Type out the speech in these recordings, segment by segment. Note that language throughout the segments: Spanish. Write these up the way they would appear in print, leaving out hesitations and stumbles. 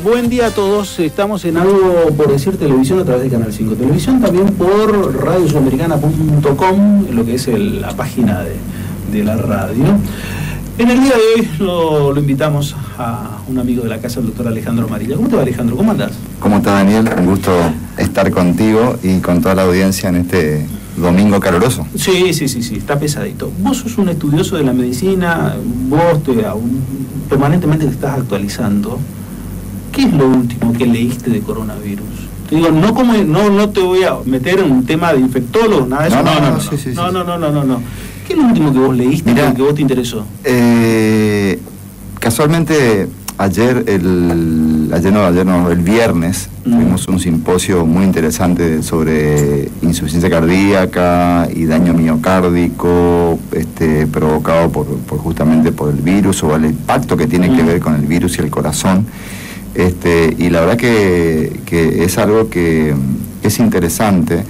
Buen día a todos. Estamos en Algo por Decir Televisión a través de Canal 5 Televisión, también por radiosudamericana.com, lo que es la página de la radio. En el día de hoy lo invitamos a un amigo de la casa, el doctor Alejandro Amarilla. ¿Cómo te va, Alejandro? ¿Cómo andás? ¿Cómo estás, Daniel? Un gusto estar contigo y con toda la audiencia en este domingo caluroso. Sí, está pesadito. Vos sos un estudioso de la medicina, vos permanentemente te estás actualizando. ¿Qué es lo último que leíste de coronavirus? Te digo, no te voy a meter en un tema de infectólogos, nada de eso. No. ¿Qué es lo último que vos leíste, que vos te interesó? Casualmente el viernes tuvimos un simposio muy interesante sobre insuficiencia cardíaca y daño miocárdico provocado justamente por el virus, o el impacto que tiene que ver con el virus y el corazón. Y la verdad que es algo que es interesante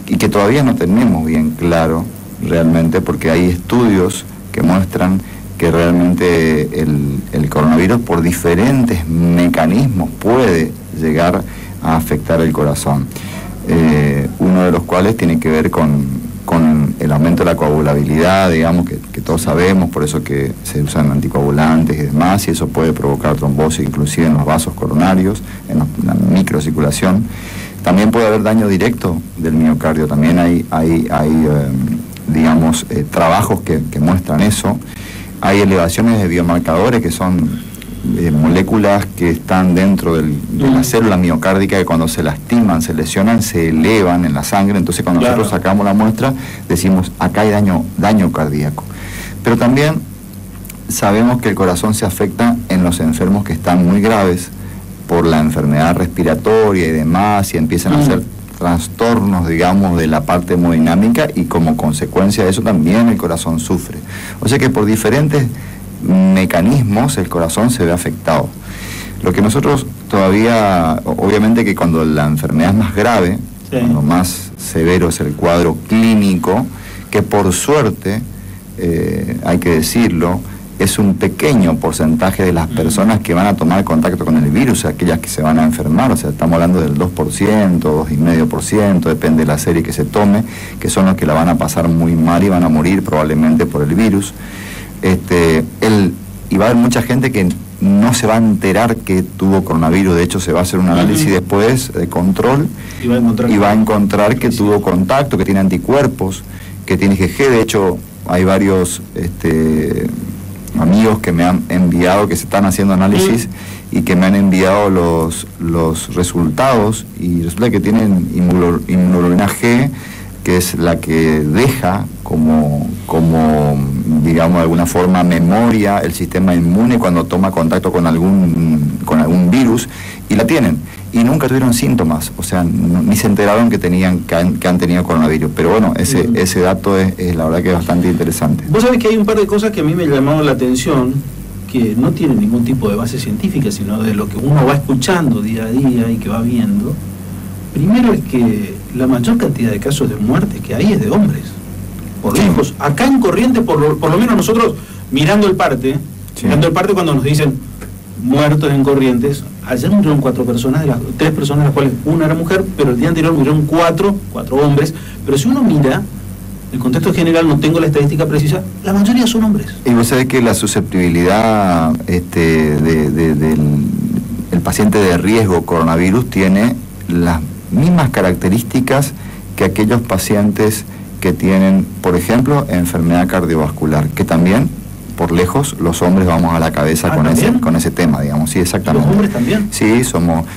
y que todavía no tenemos bien claro realmente, porque hay estudios que muestran que realmente el coronavirus por diferentes mecanismos puede llegar a afectar el corazón, uno de los cuales tiene que ver con el aumento de la coagulabilidad, digamos, que todos sabemos, por eso que se usan anticoagulantes y demás, y eso puede provocar trombosis inclusive en los vasos coronarios, en la microcirculación. También puede haber daño directo del miocardio, también hay trabajos que muestran eso. Hay elevaciones de biomarcadores que son moléculas que están dentro de la célula miocárdica, que cuando se lastiman, se lesionan, se elevan en la sangre. Entonces cuando nosotros sacamos la muestra decimos, acá hay daño cardíaco. Pero también sabemos que el corazón se afecta en los enfermos que están muy graves por la enfermedad respiratoria y demás, y empiezan a hacer trastornos, digamos, de la parte hemodinámica, y como consecuencia de eso también el corazón sufre. O sea que por diferentes mecanismos el corazón se ve afectado. Lo que nosotros todavía, obviamente que cuando la enfermedad es más grave, cuando más severo es el cuadro clínico, que por suerte, hay que decirlo, es un pequeño porcentaje de las personas que van a tomar contacto con el virus, aquellas que se van a enfermar, o sea, estamos hablando del 2%, 2,5%, depende de la serie que se tome, que son los que la van a pasar muy mal y van a morir probablemente por el virus. Y va a haber mucha gente que no se va a enterar que tuvo coronavirus. De hecho, se va a hacer un análisis después de control y va a encontrar que tuvo contacto, que tiene anticuerpos, que tiene IgG. De hecho, hay varios amigos que me han enviado, que se están haciendo análisis y que me han enviado los resultados, y resulta que tienen inmunoglobulina G, que es la que deja como digamos de alguna forma memoria el sistema inmune cuando toma contacto con algún virus, y la tienen, y nunca tuvieron síntomas, o sea, ni se enteraron que han tenido coronavirus. Pero bueno, ese dato es la verdad que es bastante interesante. Vos sabés que hay un par de cosas que a mí me llamaron la atención, que no tienen ningún tipo de base científica, sino de lo que uno va escuchando día a día y que va viendo. Primero es que la mayor cantidad de casos de muerte que hay es de hombres, por lejos. Acá en Corrientes, por lo menos nosotros, mirando el parte cuando nos dicen muertos en Corrientes, ayer murieron 4 personas, 3 personas de las cuales una era mujer, pero el día anterior murieron 4 hombres. Pero si uno mira el contexto general, no tengo la estadística precisa, la mayoría son hombres. Y vos sabés que la susceptibilidad del paciente de riesgo coronavirus tiene las mismas características que aquellos pacientes que tienen, por ejemplo, enfermedad cardiovascular, que también, por lejos, los hombres vamos a la cabeza con ese tema, digamos. Sí, exactamente. ¿Los hombres también? Sí,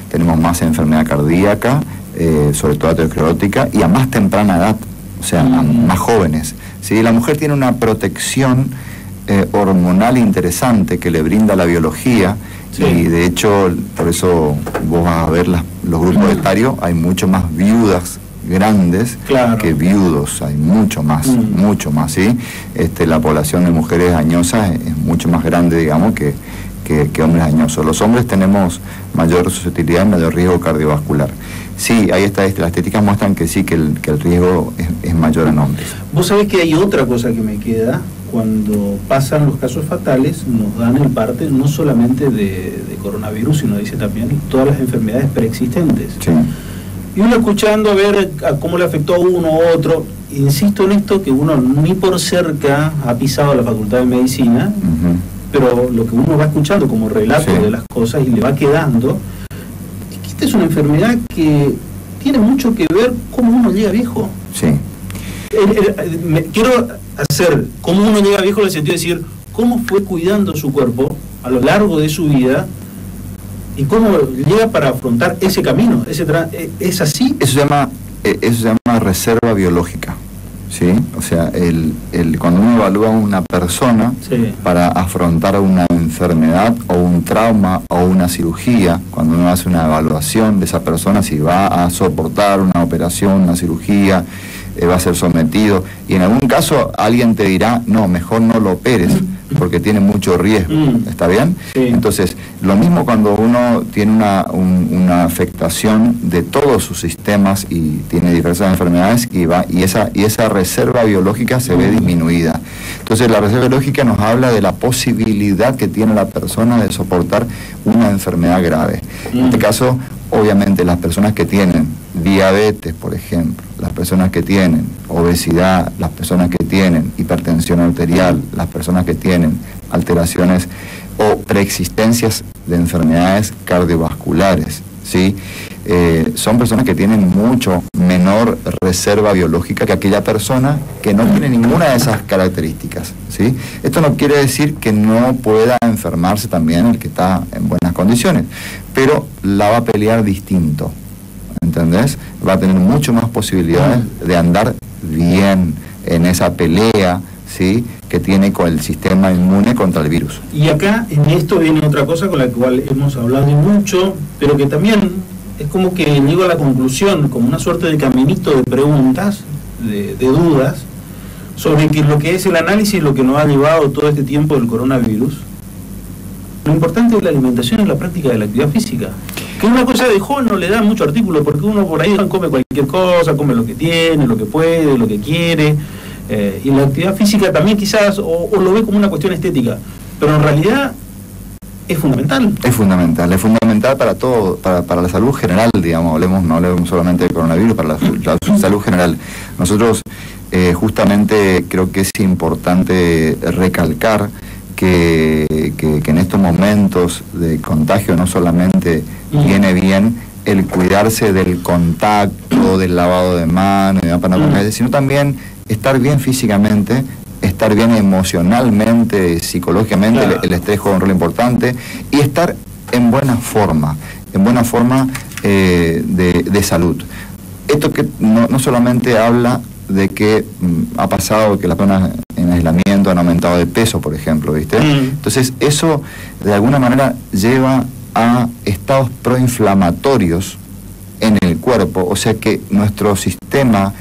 tenemos más enfermedad cardíaca, sobre todo aterosclerótica, y a más temprana edad, o sea, a más jóvenes. ¿Sí? La mujer tiene una protección hormonal interesante que le brinda la biología. Sí. Y de hecho, por eso vos vas a ver los grupos etarios, hay mucho más viudas grandes que viudos, hay mucho más, ¿sí? La población de mujeres añosas es mucho más grande, digamos, que hombres añosos. Los hombres tenemos mayor susceptibilidad y mayor riesgo cardiovascular. Sí, ahí está, las estadísticas muestran que sí, que el riesgo es mayor en hombres. Vos sabés que hay otra cosa que me queda, cuando pasan los casos fatales, nos dan el parte no solamente de coronavirus, sino dice también todas las enfermedades preexistentes. Sí. Y uno escuchando a ver a cómo le afectó a uno u otro, insisto en esto, que uno ni por cerca ha pisado la Facultad de Medicina, pero lo que uno va escuchando como relato de las cosas y le va quedando, es que esta es una enfermedad que tiene mucho que ver cómo uno llega viejo. Sí. Quiero hacer cómo uno llega viejo en el sentido de decir cómo fue cuidando su cuerpo a lo largo de su vida y cómo llega para afrontar ese camino. ¿Es así? Eso se llama reserva biológica, ¿sí? O sea, cuando uno evalúa a una persona para afrontar una enfermedad o un trauma o una cirugía, cuando uno hace una evaluación de esa persona, si va a soportar una operación, una cirugía, va a ser sometido, y en algún caso alguien te dirá, no, mejor no lo operes, porque tiene mucho riesgo, ¿está bien? Sí. Entonces, lo mismo cuando uno tiene una afectación de todos sus sistemas y tiene diversas enfermedades y esa reserva biológica se ve disminuida. Entonces, la reserva biológica nos habla de la posibilidad que tiene la persona de soportar una enfermedad grave. En este caso, obviamente, las personas que tienen diabetes, por ejemplo, las personas que tienen obesidad, las personas que tienen hipertensión arterial, las personas que tienen alteraciones o preexistencias de enfermedades cardiovasculares, ¿sí? Son personas que tienen mucho menor reserva biológica que aquella persona que no tiene ninguna de esas características, ¿sí? Esto no quiere decir que no pueda enfermarse también el que está en buenas condiciones, pero la va a pelear distinto, ¿entendés? Va a tener mucho más posibilidades de andar bien en esa pelea, ¿sí?, que tiene con el sistema inmune contra el virus. Y acá en esto viene otra cosa con la cual hemos hablado mucho, pero que también es como que llego a la conclusión, como una suerte de caminito de preguntas, de dudas, sobre lo que es el análisis, lo que nos ha llevado todo este tiempo del coronavirus. Lo importante de la alimentación es la práctica de la actividad física. Que una cosa de joven no le da mucho artículo, porque uno por ahí come cualquier cosa, come lo que tiene, lo que puede, lo que quiere, y la actividad física también quizás, o lo ve como una cuestión estética, pero en realidad es fundamental. Es fundamental para todo, para la salud general, digamos, no hablemos solamente del coronavirus, para la salud general. Nosotros justamente creo que es importante recalcar que en estos momentos de contagio no solamente viene bien el cuidarse del contacto, del lavado de manos, sino también estar bien físicamente, estar bien emocionalmente, psicológicamente. Claro. El estrés juega un rol importante, y estar en buena forma de salud. Esto que no solamente habla de que ha pasado que las personas en aislamiento han aumentado de peso, por ejemplo, ¿viste? Entonces eso de alguna manera lleva a estados proinflamatorios en el cuerpo, o sea que nuestro sistema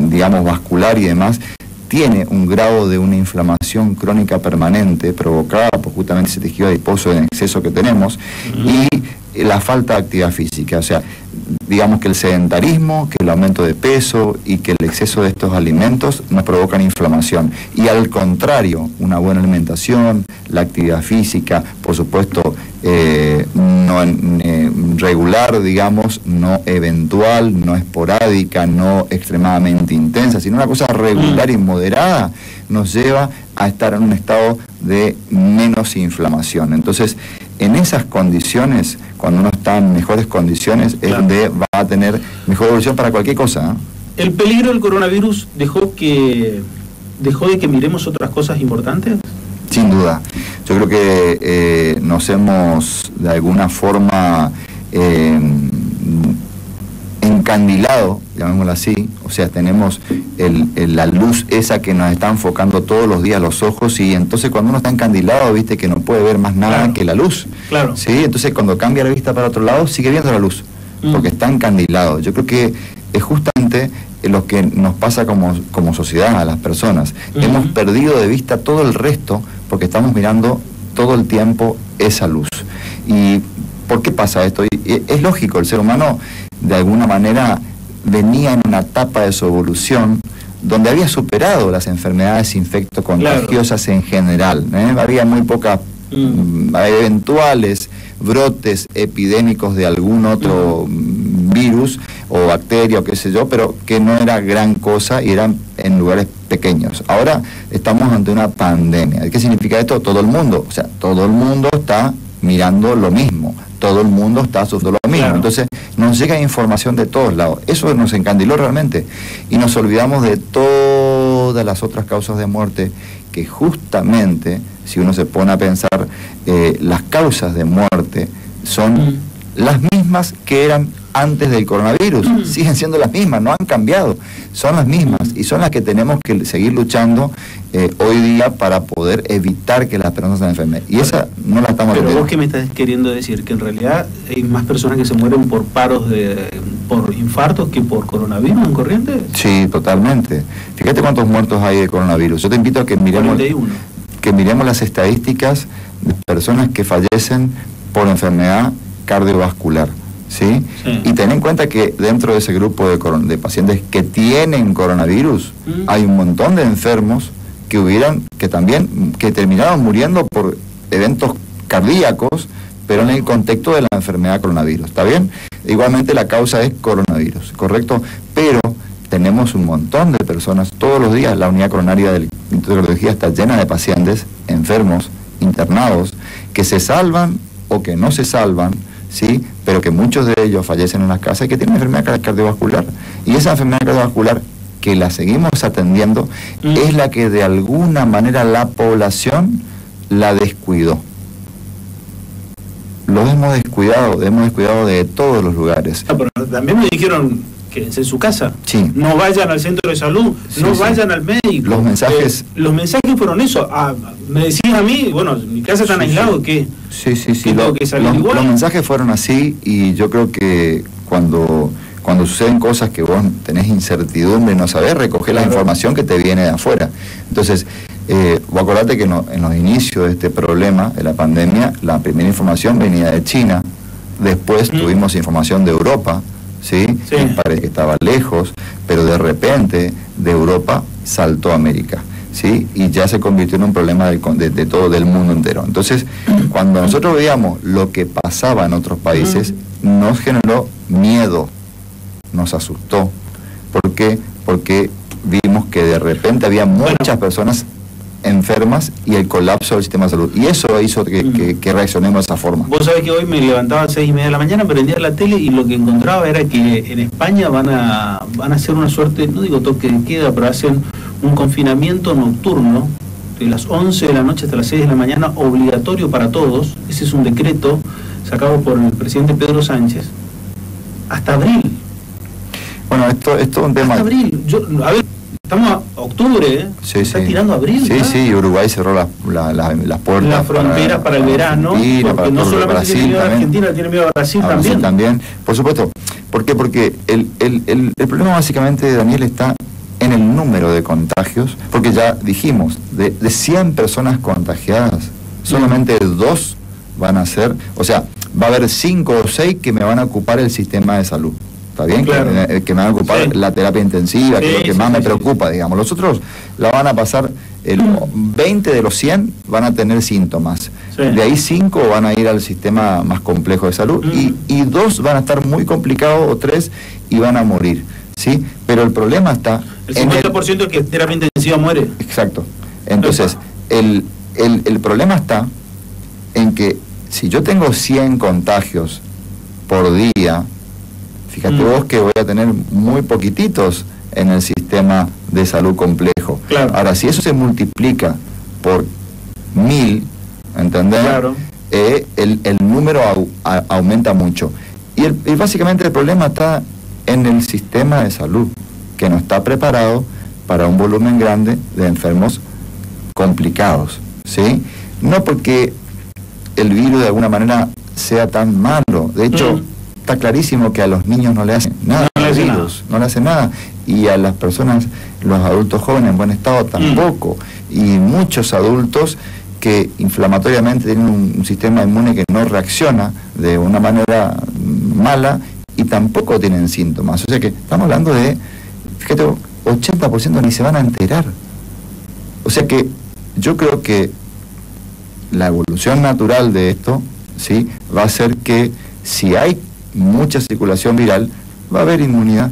digamos vascular y demás tiene un grado de una inflamación crónica permanente provocada por justamente ese tejido adiposo en exceso que tenemos y la falta de actividad física. O sea, digamos que el sedentarismo, que el aumento de peso y que el exceso de estos alimentos nos provocan inflamación. Y al contrario, una buena alimentación, la actividad física, por supuesto, no regular, digamos, no eventual, no esporádica, no extremadamente intensa, sino una cosa regular y moderada, nos lleva a estar en un estado de menos inflamación. Entonces, en esas condiciones, cuando uno está en mejores condiciones, es donde va a tener mejor evolución para cualquier cosa, ¿eh? ¿El peligro del coronavirus dejó de que miremos otras cosas importantes? Sin duda. Yo creo que nos hemos, de alguna forma, encandilado, llamémoslo así, o sea, tenemos la luz esa que nos está enfocando todos los días los ojos, y entonces cuando uno está encandilado, viste que no puede ver más nada que la luz. Claro. ¿Sí? Entonces cuando cambia la vista para otro lado, sigue viendo la luz, porque está encandilado. Yo creo que es justamente lo que nos pasa como sociedad a las personas. Hemos perdido de vista todo el resto porque estamos mirando todo el tiempo esa luz. ¿Y por qué pasa esto? Es lógico, el ser humano de alguna manera venía en una etapa de su evolución donde había superado las enfermedades infectocontagiosas en general. Había muy pocas eventuales brotes epidémicos de algún otro virus o bacteria o qué sé yo, pero que no era gran cosa y eran en lugares pequeños. Ahora estamos ante una pandemia. ¿Qué significa esto? Todo el mundo, o sea, todo el mundo está mirando lo mismo, todo el mundo está sufriendo lo mismo. Claro. Entonces nos llega información de todos lados. Eso nos encandiló realmente y nos olvidamos de todas las otras causas de muerte que justamente, si uno se pone a pensar, las causas de muerte son las mismas que eran antes del coronavirus, siguen siendo las mismas, no han cambiado, son las mismas y son las que tenemos que seguir luchando hoy día para poder evitar que las personas se enfermen. Y esa no la estamos Pero viendo. vos qué me estás queriendo decir, que en realidad hay más personas que se mueren por paros por infartos que por coronavirus en Corrientes. Sí, totalmente. Fíjate cuántos muertos hay de coronavirus. Yo te invito a que miremos las estadísticas de personas que fallecen por enfermedad cardiovascular. ¿Sí? Sí. Y ten en cuenta que dentro de ese grupo de pacientes que tienen coronavirus, hay un montón de enfermos que terminaron muriendo por eventos cardíacos, pero en el contexto de la enfermedad coronavirus, ¿está bien? Igualmente la causa es coronavirus, ¿correcto? Pero tenemos un montón de personas, todos los días la unidad coronaria del Instituto de Cardiología está llena de pacientes enfermos, internados, que se salvan o que no se salvan, ¿sí? Pero que muchos de ellos fallecen en las casas y que tienen enfermedad cardiovascular. Y esa enfermedad cardiovascular que la seguimos atendiendo es la que de alguna manera la población la descuidó. Los hemos descuidado de todos los lugares. Pero también me dijeron quédense en su casa, sí. No vayan al centro de salud, sí, no vayan al médico. Los mensajes fueron eso. Me decían a mí, bueno, en mi casa están aislados, ¿qué? Sí. Los mensajes fueron así y yo creo que cuando suceden cosas que vos tenés incertidumbre, no sabés, recoger la información que te viene de afuera. Entonces, vos acordate que en los inicios de este problema, de la pandemia, la primera información venía de China, después tuvimos información de Europa, ¿sí? Parece que estaba lejos, pero de repente de Europa saltó a América, ¿sí? Y ya se convirtió en un problema de todo, del mundo entero. Entonces, cuando nosotros veíamos lo que pasaba en otros países, nos generó miedo, nos asustó. ¿Por qué? Porque vimos que de repente había muchas personas enfermas y el colapso del sistema de salud. Y eso hizo que reaccionemos de esa forma. Vos sabés que hoy me levantaba a 6:30 de la mañana, prendía la tele y lo que encontraba era que en España van a hacer una suerte, no digo toque de queda, pero hacen un confinamiento nocturno de las 11 de la noche hasta las 6 de la mañana, obligatorio para todos. Ese es un decreto sacado por el presidente Pedro Sánchez. Hasta abril. Bueno, esto es un tema... Hasta abril. Estamos a octubre, está tirando abril. Sí, Uruguay cerró las puertas. Las fronteras para el verano, porque no solamente tiene miedo a Argentina, tiene miedo a Brasil también. Por supuesto. ¿Por qué? Porque el problema básicamente, Daniel, está en el número de contagios, porque ya dijimos, de 100 personas contagiadas, solamente 2 van a ser, o sea, va a haber 5 o 6 que me van a ocupar el sistema de salud. ¿Está bien? Claro. Que me van a ocupar la terapia intensiva, que es lo que más me preocupa, digamos. Los otros la van a pasar, 20 de los 100 van a tener síntomas. De ahí 5 van a ir al sistema más complejo de salud y 2 van a estar muy complicados o 3 y van a morir, ¿sí? Pero el problema está... El 50% que terapia intensiva muere. Exacto. Entonces, el problema está en que si yo tengo 100 contagios por día, fíjate vos que voy a tener muy poquititos en el sistema de salud complejo. Claro. Ahora, si eso se multiplica por 1000, ¿entendés? Claro. El número aumenta mucho. Y básicamente el problema está en el sistema de salud, que no está preparado para un volumen grande de enfermos complicados, ¿sí? No porque el virus de alguna manera sea tan malo. De hecho, está clarísimo que a los niños no le hacen nada, no le hacen nada, y a las personas, los adultos jóvenes en buen estado tampoco, y muchos adultos que inflamatoriamente tienen un sistema inmune que no reacciona de una manera mala y tampoco tienen síntomas. O sea que estamos hablando de, fíjate, 80% ni se van a enterar. O sea que yo creo que la evolución natural de esto, ¿sí?, va a ser que si hay mucha circulación viral, va a haber inmunidad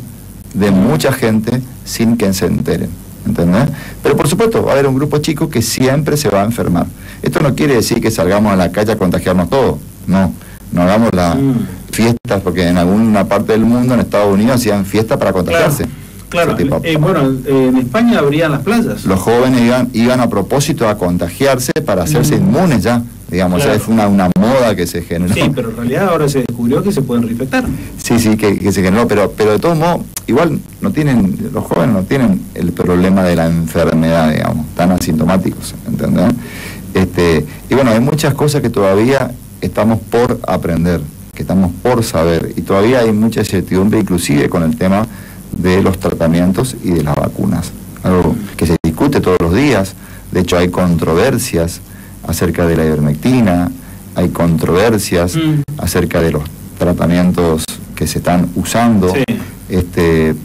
de mucha gente sin que se enteren, ¿entendés? Pero por supuesto va a haber un grupo chico que siempre se va a enfermar. Esto no quiere decir que salgamos a la calle a contagiarnos todos, no hagamos las fiestas, porque en alguna parte del mundo, en Estados Unidos, hacían fiestas para contagiarse. Claro, bueno, en España abrían las playas. Los jóvenes iban a propósito a contagiarse para hacerse inmunes ya, digamos, claro. O sea, fue una moda que se generó. Sí, pero en realidad ahora se descubrió que se pueden reinfectar. Sí, que se generó, pero de todos modos, igual los jóvenes no tienen el problema de la enfermedad, digamos, tan asintomáticos, ¿entendés? Y bueno, hay muchas cosas que todavía estamos por aprender, que estamos por saber, y todavía hay mucha incertidumbre, inclusive con el tema de los tratamientos y de las vacunas, algo que se discute todos los días. De hecho hay controversias acerca de la ivermectina, hay controversias acerca de los tratamientos que se están usando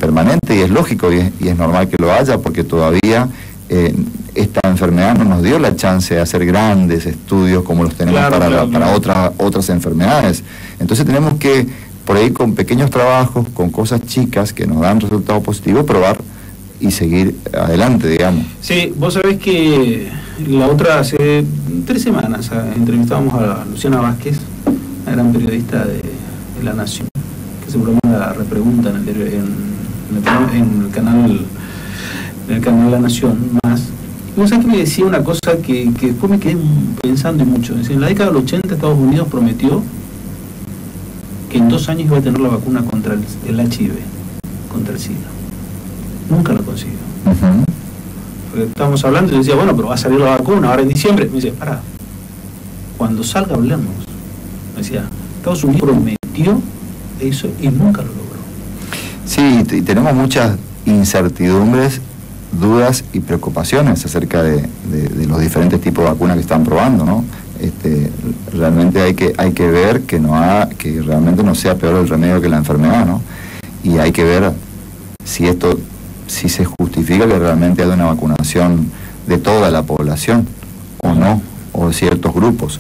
permanente, y es lógico y es normal que lo haya, porque todavía esta enfermedad no nos dio la chance de hacer grandes estudios como los tenemos para otras enfermedades. Entonces tenemos que, por ahí, con pequeños trabajos, con cosas chicas que nos dan resultados positivos, probar y seguir adelante, digamos. Sí, vos sabés que hace 3 semanas entrevistábamos a Luciana Vázquez, una gran periodista de La Nación, que seguramente la repregunta en el canal La Nación más. Y vos sabés que me decía una cosa que después me quedé pensando y mucho. En la década del 80 Estados Unidos prometió que en 2 años iba a tener la vacuna contra el HIV, contra el SIDA. Nunca lo consiguió. Porque estábamos hablando y decía, bueno, pero va a salir la vacuna ahora en diciembre. Me dice, pará, cuando salga hablemos. Me decía, Estados Unidos prometió eso y nunca lo logró. Sí, y tenemos muchas incertidumbres, dudas y preocupaciones acerca de los diferentes tipos de vacunas que están probando, ¿no? Realmente hay que ver que realmente no sea peor el remedio que la enfermedad, ¿no? Y hay que ver si se justifica que realmente haya una vacunación de toda la población o no, o de ciertos grupos.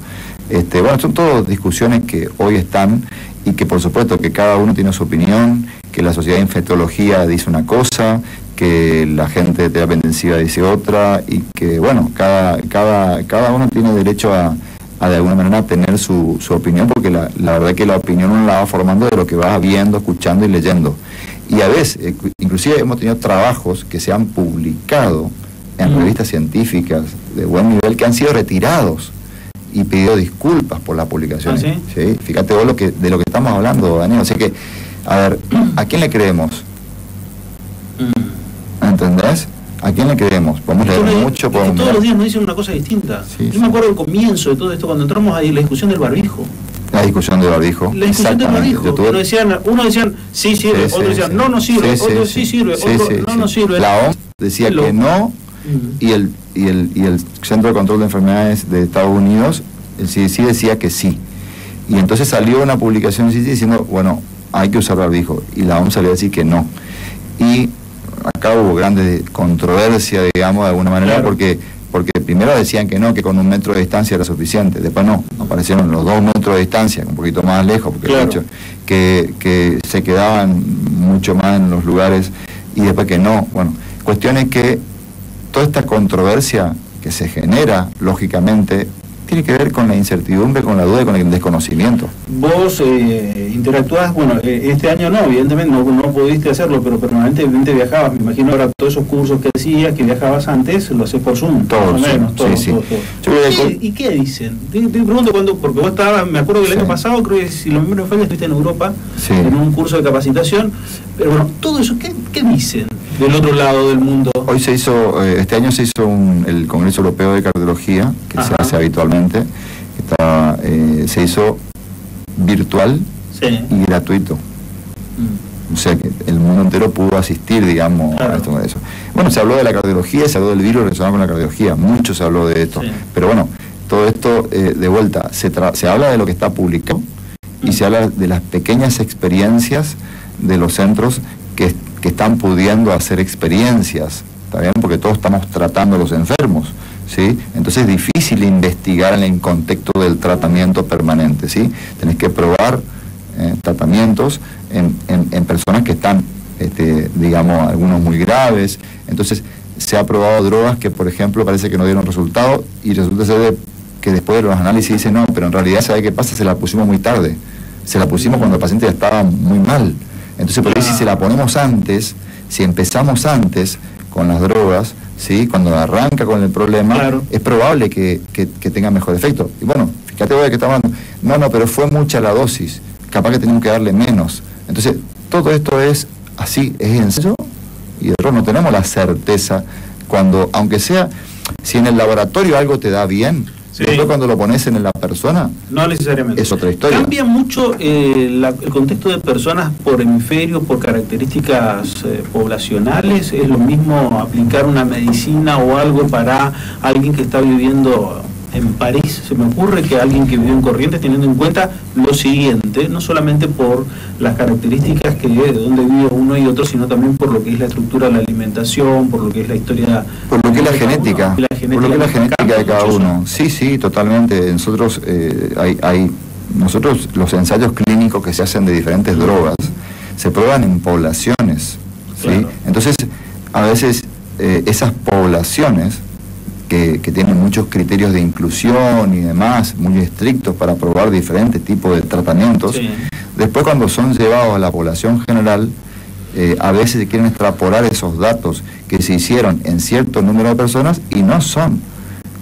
Bueno, son todas discusiones que hoy están, y que por supuesto que cada uno tiene su opinión, que la Sociedad de Infectología dice una cosa, que la gente de terapia intensiva dice otra, y que bueno, cada uno tiene derecho a de alguna manera tener su opinión, porque la verdad es que la opinión uno la va formando de lo que va viendo, escuchando y leyendo. Y a veces, inclusive hemos tenido trabajos que se han publicado en revistas científicas de buen nivel que han sido retirados y pedido disculpas por la publicación. ¿Sí? ¿Sí? Fíjate vos de lo que estamos hablando, Daniel. Así que, a ver, ¿a quién le creemos? ¿Entendés? ¿A quién le creemos? Podemos leer mucho, podemos todos los días nos dicen una cosa distinta. Sí, Yo me acuerdo del comienzo de todo esto, cuando entramos ahí, la discusión del barbijo. La discusión del barbijo. La discusión del barbijo. Uno decían, sí sirve, otro decían, no sirve, otro sí sirve, otro no sirve. La OMS decía que no, y el Centro de Control de Enfermedades de Estados Unidos, el CDC, decía que sí. Y entonces salió una publicación diciendo, bueno, hay que usar barbijo, y la OMS salió a decir que no. Y acá hubo grande controversia, digamos, de alguna manera, claro. porque primero decían que no, que con 1 metro de distancia era suficiente, después no, aparecieron los 2 metros de distancia, un poquito más lejos, porque claro. De hecho, que se quedaban mucho más en los lugares, y después que no. Bueno, cuestión es que toda esta controversia que se genera, lógicamente, tiene que ver con la incertidumbre, con la duda y con el desconocimiento. Vos interactuás, bueno, este año no, evidentemente no pudiste hacerlo, pero permanentemente viajabas. Me imagino ahora todos esos cursos que hacías, que viajabas antes, lo haces por Zoom. Todos, más o menos, todos. ¿Y qué dicen? Te pregunto porque vos estabas, me acuerdo que el año pasado, creo que si lo mismo no falla, estuviste en Europa, en un curso de capacitación, pero bueno, todo eso, ¿qué dicen del otro lado del mundo? Hoy este año se hizo el Congreso Europeo de Cardiología, que se hace habitualmente, se hizo virtual y gratuito. O sea que el mundo entero pudo asistir, digamos, a esto de eso. Bueno, se habló de la cardiología, se habló del virus relacionado con la cardiología, mucho se habló de esto. Pero bueno, todo esto, de vuelta, se habla de lo que está publicado y se habla de las pequeñas experiencias de los centros que que están pudiendo hacer experiencias, ¿está bien? Porque todos estamos tratando a los enfermos, ¿sí? Entonces es difícil investigar en el contexto del tratamiento permanente, ¿sí? Tenés que probar tratamientos en personas que están, digamos, algunos muy graves. Entonces se ha probado drogas que, por ejemplo, parece que no dieron resultado, y resulta ser que después de los análisis dicen, no, pero en realidad, ¿sabe qué pasa? Se la pusimos muy tarde, se la pusimos cuando el paciente ya estaba muy mal. Entonces, por ahí, si se la ponemos antes, si empezamos antes con las drogas, ¿sí? Cuando arranca con el problema, claro, es probable que tenga mejor efecto. Y bueno, fíjate vos de qué estamos hablando. No, pero fue mucha la dosis, capaz que tenemos que darle menos. Entonces, todo esto es así, es ensayo y error. No tenemos la certeza cuando, aunque sea, si en el laboratorio algo te da bien, sí, después cuando lo pones en la persona, no necesariamente. Es otra historia. Cambia mucho el contexto de personas por hemisferio, por características poblacionales. ¿Es lo mismo aplicar una medicina o algo para alguien que está viviendo en París? Se me ocurre que alguien que vive en Corrientes, teniendo en cuenta lo siguiente, no solamente por las características que de donde vive uno y otro, sino también por lo que es la estructura de la alimentación, por lo que es la historia, por lo que es la genética, por lo que es la genética de cada uno. Sí, totalmente. Nosotros nosotros los ensayos clínicos que se hacen de diferentes drogas se prueban en poblaciones, ¿sí? Claro. Entonces, a veces esas poblaciones que tienen muchos criterios de inclusión y demás, muy estrictos para probar diferentes tipos de tratamientos, sí, después cuando son llevados a la población general, a veces se quieren extrapolar esos datos que se hicieron en cierto número de personas y no son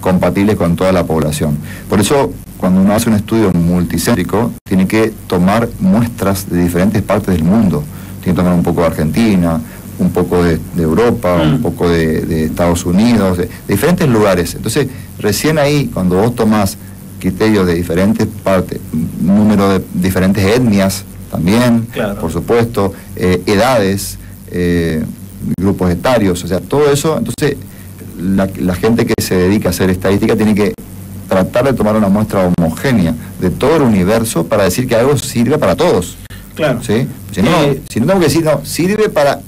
compatibles con toda la población. Por eso, cuando uno hace un estudio multicéntrico, tiene que tomar muestras de diferentes partes del mundo. Tiene que tomar un poco de Argentina, un poco de Europa, un poco de Estados Unidos, de diferentes lugares. Entonces, recién ahí, cuando vos tomás criterios de diferentes partes, número de diferentes etnias también, claro, por supuesto, edades, grupos etarios, o sea, todo eso, entonces la gente que se dedica a hacer estadística tiene que tratar de tomar una muestra homogénea de todo el universo para decir que algo sirve para todos. Claro. ¿Sí? Si no tengo que decir, no, sirve para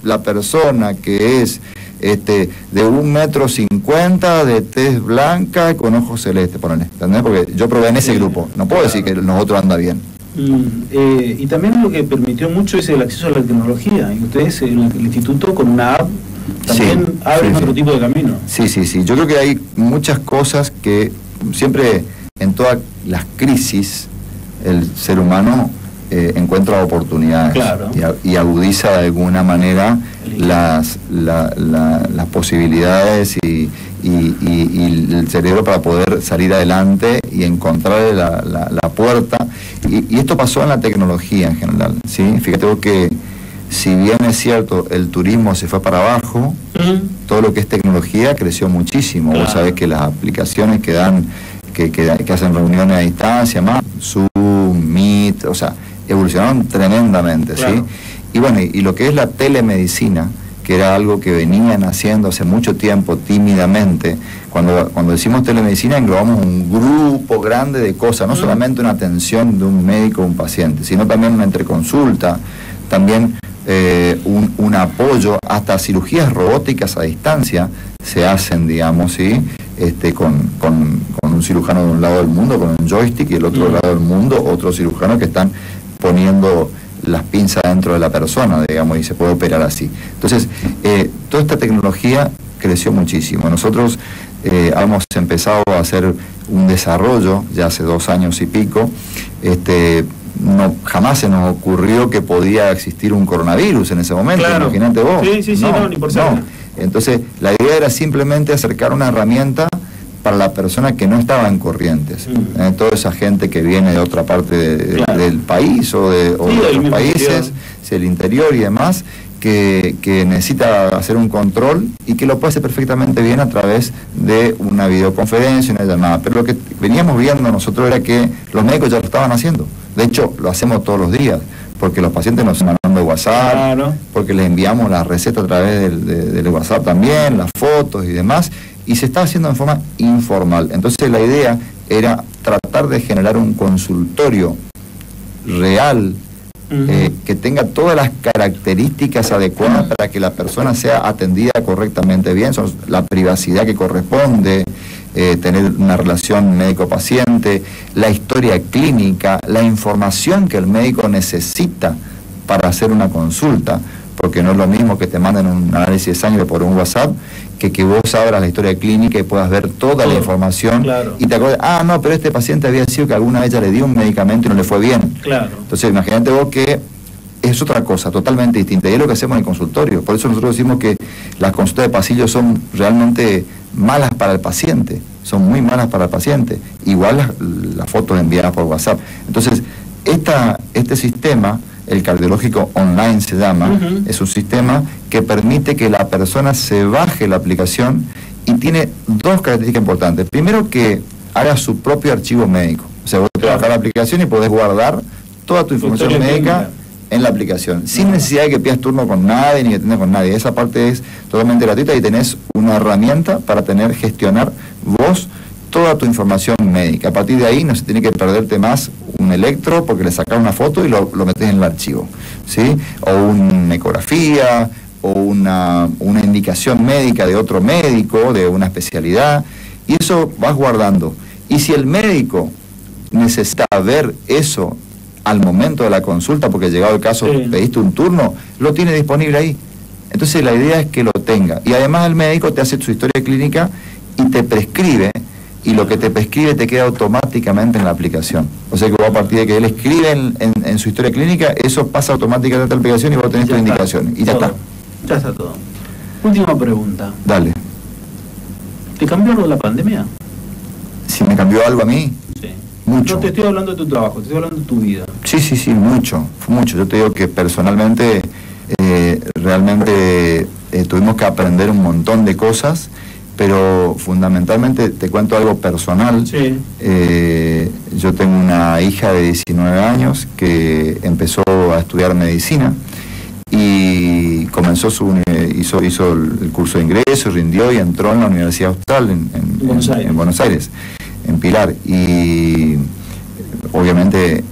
la persona que es de 1,50 m, de tez blanca, con ojos celestes, ponele, ¿entendés? Porque yo probé en ese grupo, no puedo decir que nosotros anda bien. Y también lo que permitió mucho es el acceso a la tecnología, y ustedes, el instituto, con una app, también abren otro tipo de camino. Sí, yo creo que hay muchas cosas que siempre, en todas las crisis, el ser humano encuentra oportunidades, claro, y agudiza de alguna manera las posibilidades y el cerebro para poder salir adelante y encontrar la puerta. Y esto pasó en la tecnología en general, ¿sí? Fíjate vos que, si bien es cierto, el turismo se fue para abajo, todo lo que es tecnología creció muchísimo. Claro. Vos sabés que las aplicaciones que dan, que hacen reuniones a distancia, más Zoom, Meet, o sea, evolucionaron tremendamente, claro, ¿sí? Y bueno, y lo que es la telemedicina, que era algo que venían haciendo hace mucho tiempo tímidamente. Cuando decimos telemedicina, englobamos un grupo grande de cosas, no solamente una atención de un médico o un paciente, sino también una entreconsulta, también un apoyo, hasta cirugías robóticas a distancia se hacen, digamos, ¿sí? Con un cirujano de un lado del mundo con un joystick, y el otro lado del mundo otro cirujano que están poniendo las pinzas dentro de la persona, digamos, y se puede operar así. Entonces, toda esta tecnología creció muchísimo. Nosotros hemos empezado a hacer un desarrollo ya hace 2 años y pico. Jamás se nos ocurrió que podía existir un coronavirus en ese momento, claro, imagínate vos. Sí, no, ni por no. Entonces, la idea era simplemente acercar una herramienta para la persona que no estaba en Corrientes. Toda esa gente que viene de otra parte claro, del país o de otros países, el interior y demás, que necesita hacer un control y que lo puede hacer perfectamente bien a través de una videoconferencia, una llamada. Pero lo que veníamos viendo nosotros era que los médicos ya lo estaban haciendo. De hecho, lo hacemos todos los días, porque los pacientes nos están mandando WhatsApp, claro, porque les enviamos la receta a través del WhatsApp también, las fotos y demás, y se está haciendo en forma informal. Entonces la idea era tratar de generar un consultorio real que tenga todas las características adecuadas para que la persona sea atendida correctamente bien, son la privacidad que corresponde, tener una relación médico-paciente, la historia clínica, la información que el médico necesita para hacer una consulta, porque no es lo mismo que te manden un análisis de sangre por un WhatsApp que vos abras la historia clínica y puedas ver toda la información, claro, y te acuerdas, no, pero este paciente había sido que alguna vez ya le dio un medicamento y no le fue bien. Claro. Entonces imagínate vos que es otra cosa, totalmente distinta, y es lo que hacemos en el consultorio. Por eso nosotros decimos que las consultas de pasillo son realmente malas para el paciente, son muy malas para el paciente, igual las fotos enviadas por WhatsApp. Entonces, este sistema, el cardiológico online se llama, es un sistema que permite que la persona se baje la aplicación y tiene dos características importantes. Primero, que haga su propio archivo médico. O sea, vos te bajas la aplicación y podés guardar toda tu información médica en la aplicación, sin necesidad de que pidas turno con nadie ni que tengas con nadie. Esa parte es totalmente gratuita y tenés una herramienta para gestionar vos toda tu información médica. A partir de ahí no se tiene que perderte más un electro porque le sacas una foto y lo metes en el archivo, ¿sí? O una ecografía, o una indicación médica de otro médico, de una especialidad, y eso vas guardando. Y si el médico necesita ver eso al momento de la consulta, porque llegado el caso pediste un turno, lo tiene disponible ahí. Entonces la idea es que lo tenga. Y además el médico te hace tu historia clínica y te prescribe, y lo que te prescribe te queda automáticamente en la aplicación. O sea que vos, a partir de que él escribe en su historia clínica, eso pasa automáticamente a la aplicación y vos tenés tus indicaciones. Y ya está. Ya está todo. Última pregunta. Dale. ¿Te cambió algo la pandemia? Si me cambió algo a mí, sí. Mucho. No te estoy hablando de tu trabajo, te estoy hablando de tu vida. Sí, mucho. Yo te digo que personalmente, realmente tuvimos que aprender un montón de cosas, pero fundamentalmente te cuento algo personal. Sí. Yo tengo una hija de 19 años que empezó a estudiar medicina y comenzó hizo el curso de ingreso, rindió y entró en la Universidad Austral en Buenos Aires, en Pilar. Y obviamente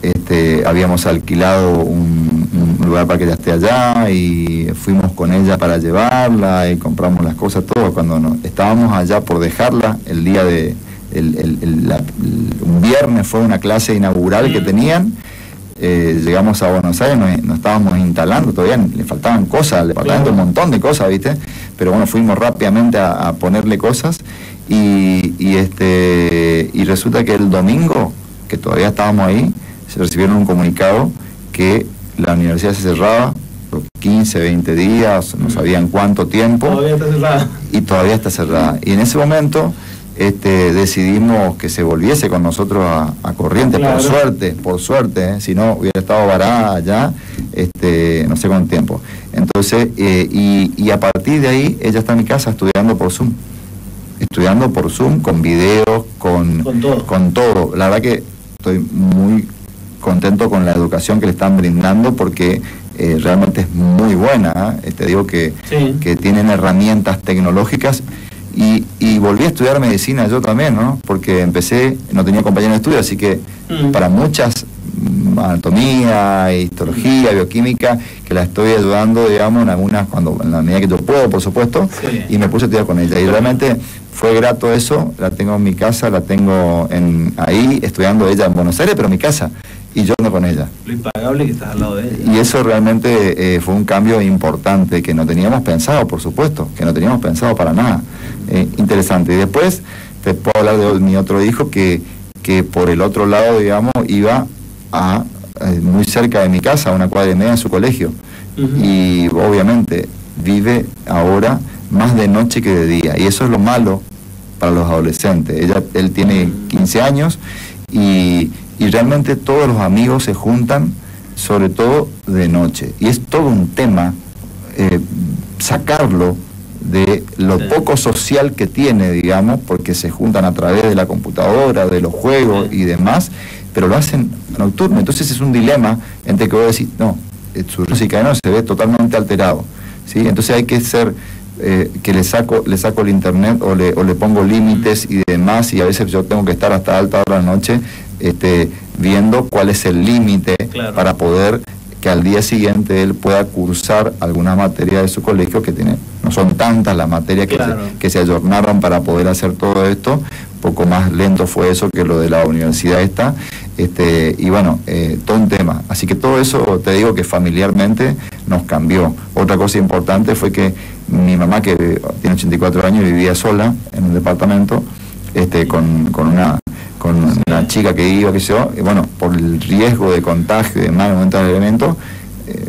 habíamos alquilado un lugar para que ella esté allá y fuimos con ella para llevarla y compramos las cosas, todo. Cuando estábamos allá por dejarla, el día de un viernes fue una clase inaugural que tenían. Llegamos a Buenos Aires, nos estábamos instalando, todavía le faltaban cosas al departamento, un montón de cosas, ¿viste? Pero bueno, fuimos rápidamente a ponerle cosas y resulta que el domingo, que todavía estábamos ahí, se recibieron un comunicado que la universidad se cerraba por 15, 20 días, no sabían cuánto tiempo. Todavía está cerrada. Y todavía está cerrada. Y en ese momento decidimos que se volviese con nosotros a Corrientes, claro. por suerte, si no hubiera estado varada allá, no sé cuánto tiempo. Entonces, y a partir de ahí, ella está en mi casa estudiando por Zoom, con videos, con todo. La verdad que estoy muy contento con la educación que le están brindando, porque realmente es muy buena, Te digo que tienen herramientas tecnológicas. Y volví a estudiar medicina yo también, ¿no? Porque empecé, no tenía compañero de estudio, así que para muchas, anatomía, histología, bioquímica, que la estoy ayudando, digamos, en algunas, en la medida que yo puedo, por supuesto, y me puse a estudiar con ella. Y realmente fue grato eso, la tengo en mi casa, la tengo ahí, estudiando ella en Buenos Aires, pero en mi casa, y yo ando con ella. Lo impagable que estás al lado de ella. Y eso realmente fue un cambio importante, que no teníamos pensado, por supuesto, que no teníamos pensado para nada. Interesante. Y después te puedo hablar de mi otro hijo que por el otro lado, digamos, iba muy cerca de mi casa, a una cuadra y media, en su colegio. Y obviamente vive ahora más de noche que de día. Y eso es lo malo para los adolescentes. Él tiene 15 años y realmente todos los amigos se juntan, sobre todo de noche. Y es todo un tema sacarlo de lo poco social que tiene, digamos, porque se juntan a través de la computadora, de los juegos y demás, pero lo hacen nocturno. Entonces es un dilema entre que vos decís, no, su música no se ve totalmente alterado, ¿sí? Entonces hay que ser, que le saco el internet o le pongo límites y demás, y a veces yo tengo que estar hasta alta hora de la noche viendo cuál es el límite, claro, para poder que al día siguiente él pueda cursar alguna materia de su colegio, que tiene, no son tantas las materias que se ayornaron para poder hacer todo esto, poco más lento fue eso que lo de la universidad esta, y bueno, todo un tema. Así que todo eso, te digo que familiarmente nos cambió. Otra cosa importante fue que mi mamá, que tiene 84 años, vivía sola en un departamento, con una chica que iba, qué sé yo, y bueno, por el riesgo de contagio y demás, en el momento del elemento,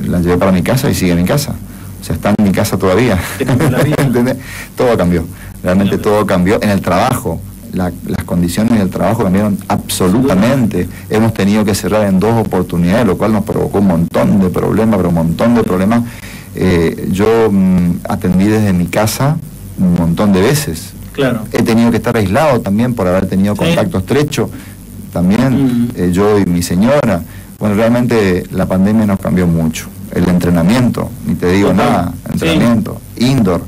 la llevé para mi casa y sigue en mi casa. O sea, está en mi casa todavía. ¿Entendés? Todo cambió, realmente todo cambió en el trabajo. Las condiciones del trabajo cambiaron absolutamente. Hemos tenido que cerrar en 2 oportunidades, lo cual nos provocó un montón de problemas, pero un montón de problemas. Yo atendí desde mi casa un montón de veces. Claro. He tenido que estar aislado también por haber tenido contacto estrecho, también, yo y mi señora. Bueno, realmente la pandemia nos cambió mucho. El entrenamiento, ni te digo nada, entrenamiento, indoor,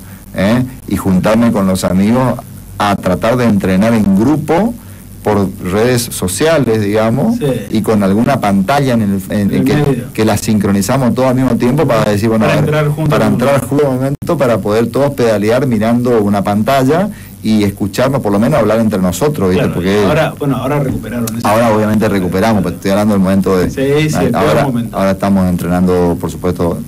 y juntarme con los amigos a tratar de entrenar en grupo por redes sociales, digamos, y con alguna pantalla que la sincronizamos todos al mismo tiempo para decir, bueno, para entrar juntos un momento, para poder todos pedalear mirando una pantalla y escucharnos, por lo menos hablar entre nosotros, ¿viste? Claro, porque ahora recuperaron eso. Ahora obviamente recuperamos, pero estoy hablando del momento de... Ahora estamos entrenando, por supuesto,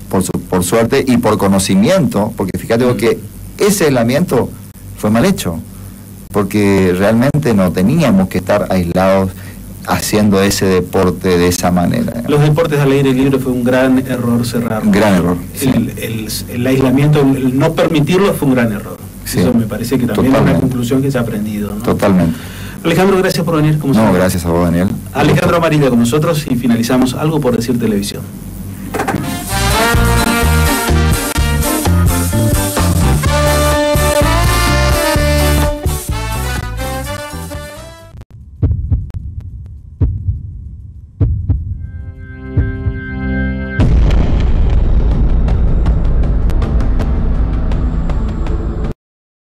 por suerte y por conocimiento, porque fíjate vos que ese aislamiento fue mal hecho, porque realmente no teníamos que estar aislados haciendo ese deporte de esa manera. Los deportes al aire libre fue un gran error cerrarlo. Un gran error. El aislamiento, el no permitirlo fue un gran error. Sí, eso me parece que también es una conclusión que se ha aprendido, ¿no? Totalmente. Alejandro, gracias por venir. No, gracias a vos, Daniel. Alejandro Amarilla con nosotros y finalizamos Algo por Decir Televisión.